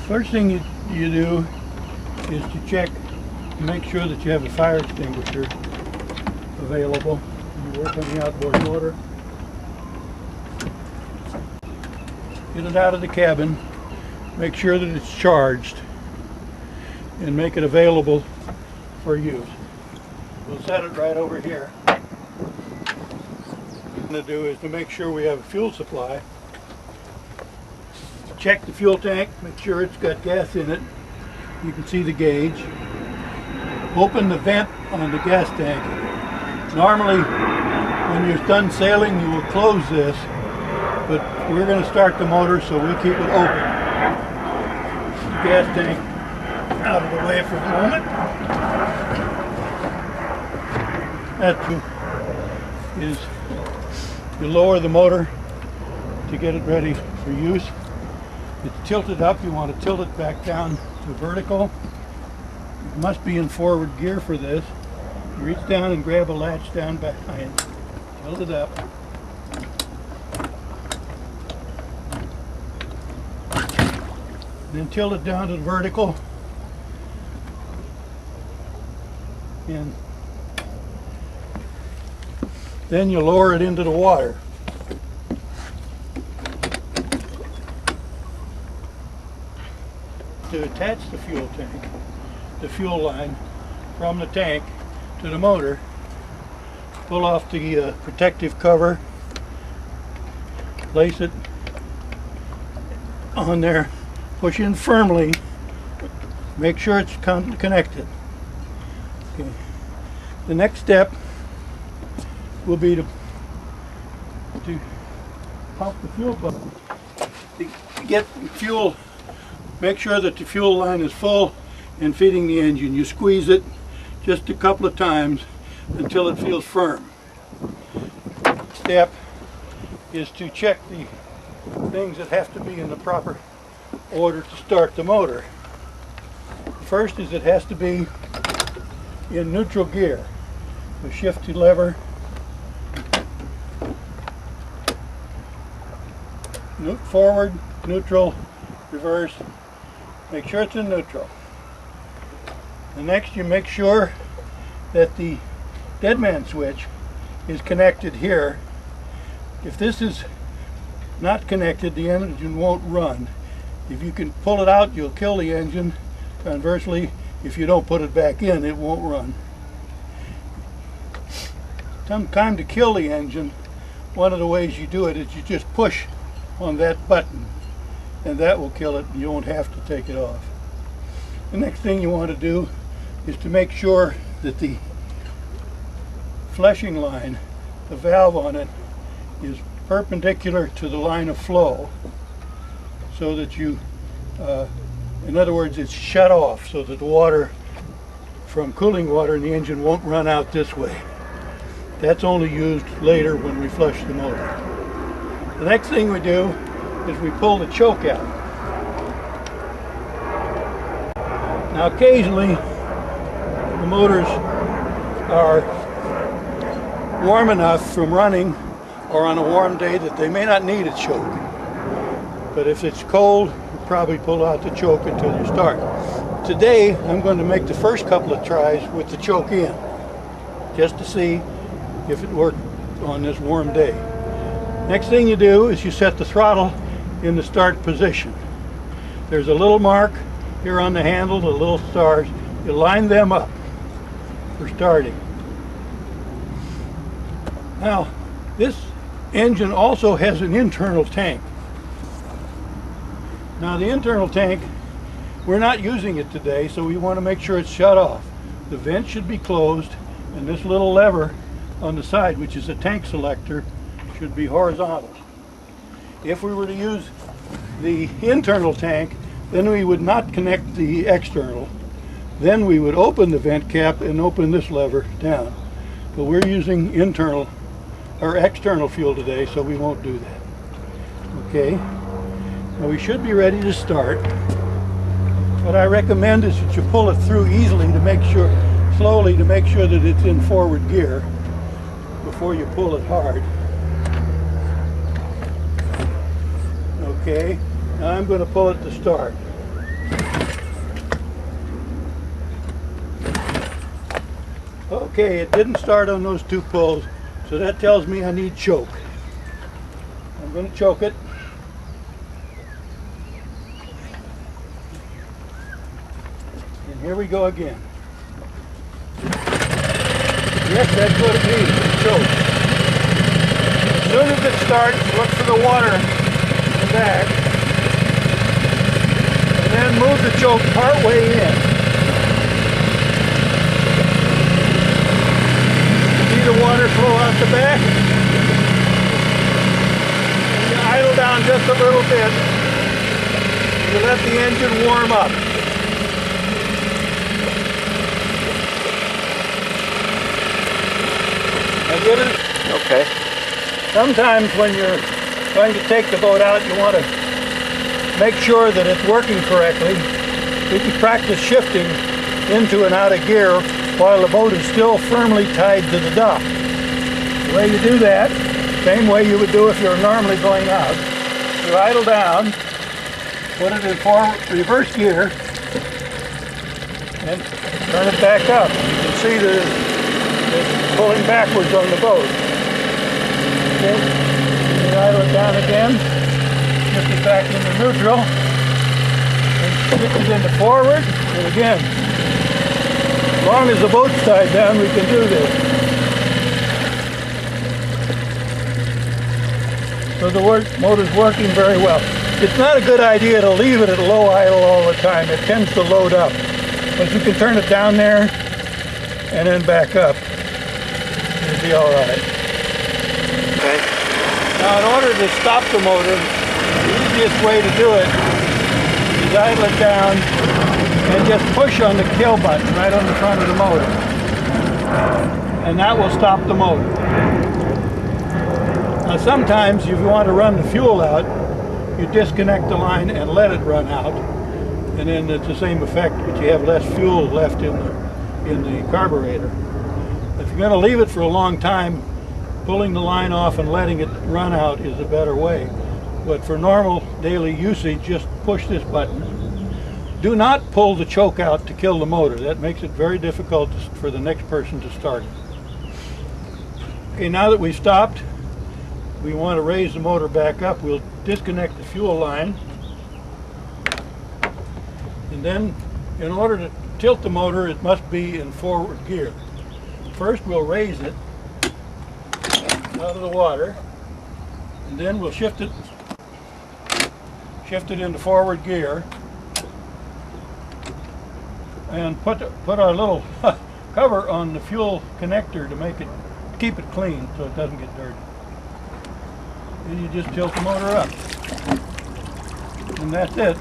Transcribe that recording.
First thing you do is to check to make sure that you have a fire extinguisher available when you work on the outboard motor. Get it out of the cabin, make sure that it's charged, and make it available for use. We'll set it right over here. What we're going to do is to make sure we have a fuel supply. Check the fuel tank, make sure it's got gas in it. You can see the gauge. Open the vent on the gas tank. Normally, when you're done sailing, you will close this, but we're going to start the motor, so we keep it open. The gas tank out of the way for a moment. That is, you lower the motor to get it ready for use. It's tilted up, you want to tilt it back down to vertical. It must be in forward gear for this. You reach down and grab a latch down behind. Tilt it up. Then tilt it down to the vertical. And then you lower it into the water. To attach the fuel tank, the fuel line from the tank to the motor, pull off the protective cover, place it on there, push in firmly, make sure it's connected. Okay. The next step will be to pump the fuel button. To get fuel, make sure that the fuel line is full and feeding the engine. You squeeze it just a couple of times until it feels firm. Step is to check the things that have to be in the proper order to start the motor. First is it has to be in neutral gear. So shift the lever, forward, neutral, reverse. Make sure it's in neutral. The next, you make sure that the deadman switch is connected here. If this is not connected, the engine won't run. If you can pull it out, you'll kill the engine. Conversely, if you don't put it back in, it won't run. Time to kill the engine, one of the ways you do it is you just push on that button, and that will kill it, and you won't have to take it off. The next thing you want to do is to make sure that the flushing line, the valve on it, is perpendicular to the line of flow, so that you, in other words, it's shut off so that the water from cooling water in the engine won't run out this way. That's only used later when we flush the motor. The next thing we do is we pull the choke out. Now occasionally the motors are warm enough from running or on a warm day that they may not need a choke. But if it's cold, you probably pull out the choke until you start. Today I'm going to make the first couple of tries with the choke in, just to see if it worked on this warm day. Next thing you do is you set the throttle in the start position. There's a little mark here on the handle, the little stars. You line them up for starting. Now, this engine also has an internal tank. Now the internal tank, we're not using it today, so we want to make sure it's shut off. The vent should be closed, and this little lever on the side, which is a tank selector, should be horizontal. If we were to use the internal tank, then we would not connect the external. Then we would open the vent cap and open this lever down. But we're using internal or external fuel today, so we won't do that. Okay, now we should be ready to start. What I recommend is that you pull it through easily to make sure, slowly to make sure that it's in forward gear before you pull it hard. Okay, now I'm going to pull it to start. Okay, it didn't start on those 2 pulls, so that tells me I need choke. I'm going to choke it. And here we go again. Yes, that's what it means, choke. As soon as it starts, look for the water in the back. And then move the choke part way in. See the water flow out the back? And you idle down just a little bit. You let the engine warm up. Now get it? Okay. Sometimes when you're going to take the boat out, you want to make sure that it's working correctly. You can practice shifting into and out of gear while the boat is still firmly tied to the dock. The way you do that, same way you would do if you were normally going out. You idle down, put it in reverse gear, and turn it back up. You can see that it's pulling backwards on the boat. Okay, you idle it down again, shift it back into neutral, and shift it into forward, and again. As long as the boat's tied down, we can do this. So the motor's working very well. It's not a good idea to leave it at low idle all the time. It tends to load up. But you can turn it down there and then back up. It'll be all right. Okay. Now in order to stop the motor, the easiest way to do it is idle it down and just push on the kill button right on the front of the motor. And that will stop the motor. Now sometimes if you want to run the fuel out, you disconnect the line and let it run out. And then it's the same effect, but you have less fuel left in the carburetor. If you're going to leave it for a long time, pulling the line off and letting it run out is a better way. But for normal daily usage, just push this button. Do not pull the choke out to kill the motor. That makes it very difficult for the next person to start it. Okay, now that we've stopped, we want to raise the motor back up. We'll disconnect the fuel line. And then, in order to tilt the motor, it must be in forward gear. First, we'll raise it out of the water, and then we'll shift it into forward gear, and put our little cover on the fuel connector to keep it clean so it doesn't get dirty. And you just tilt the motor up, and that's it.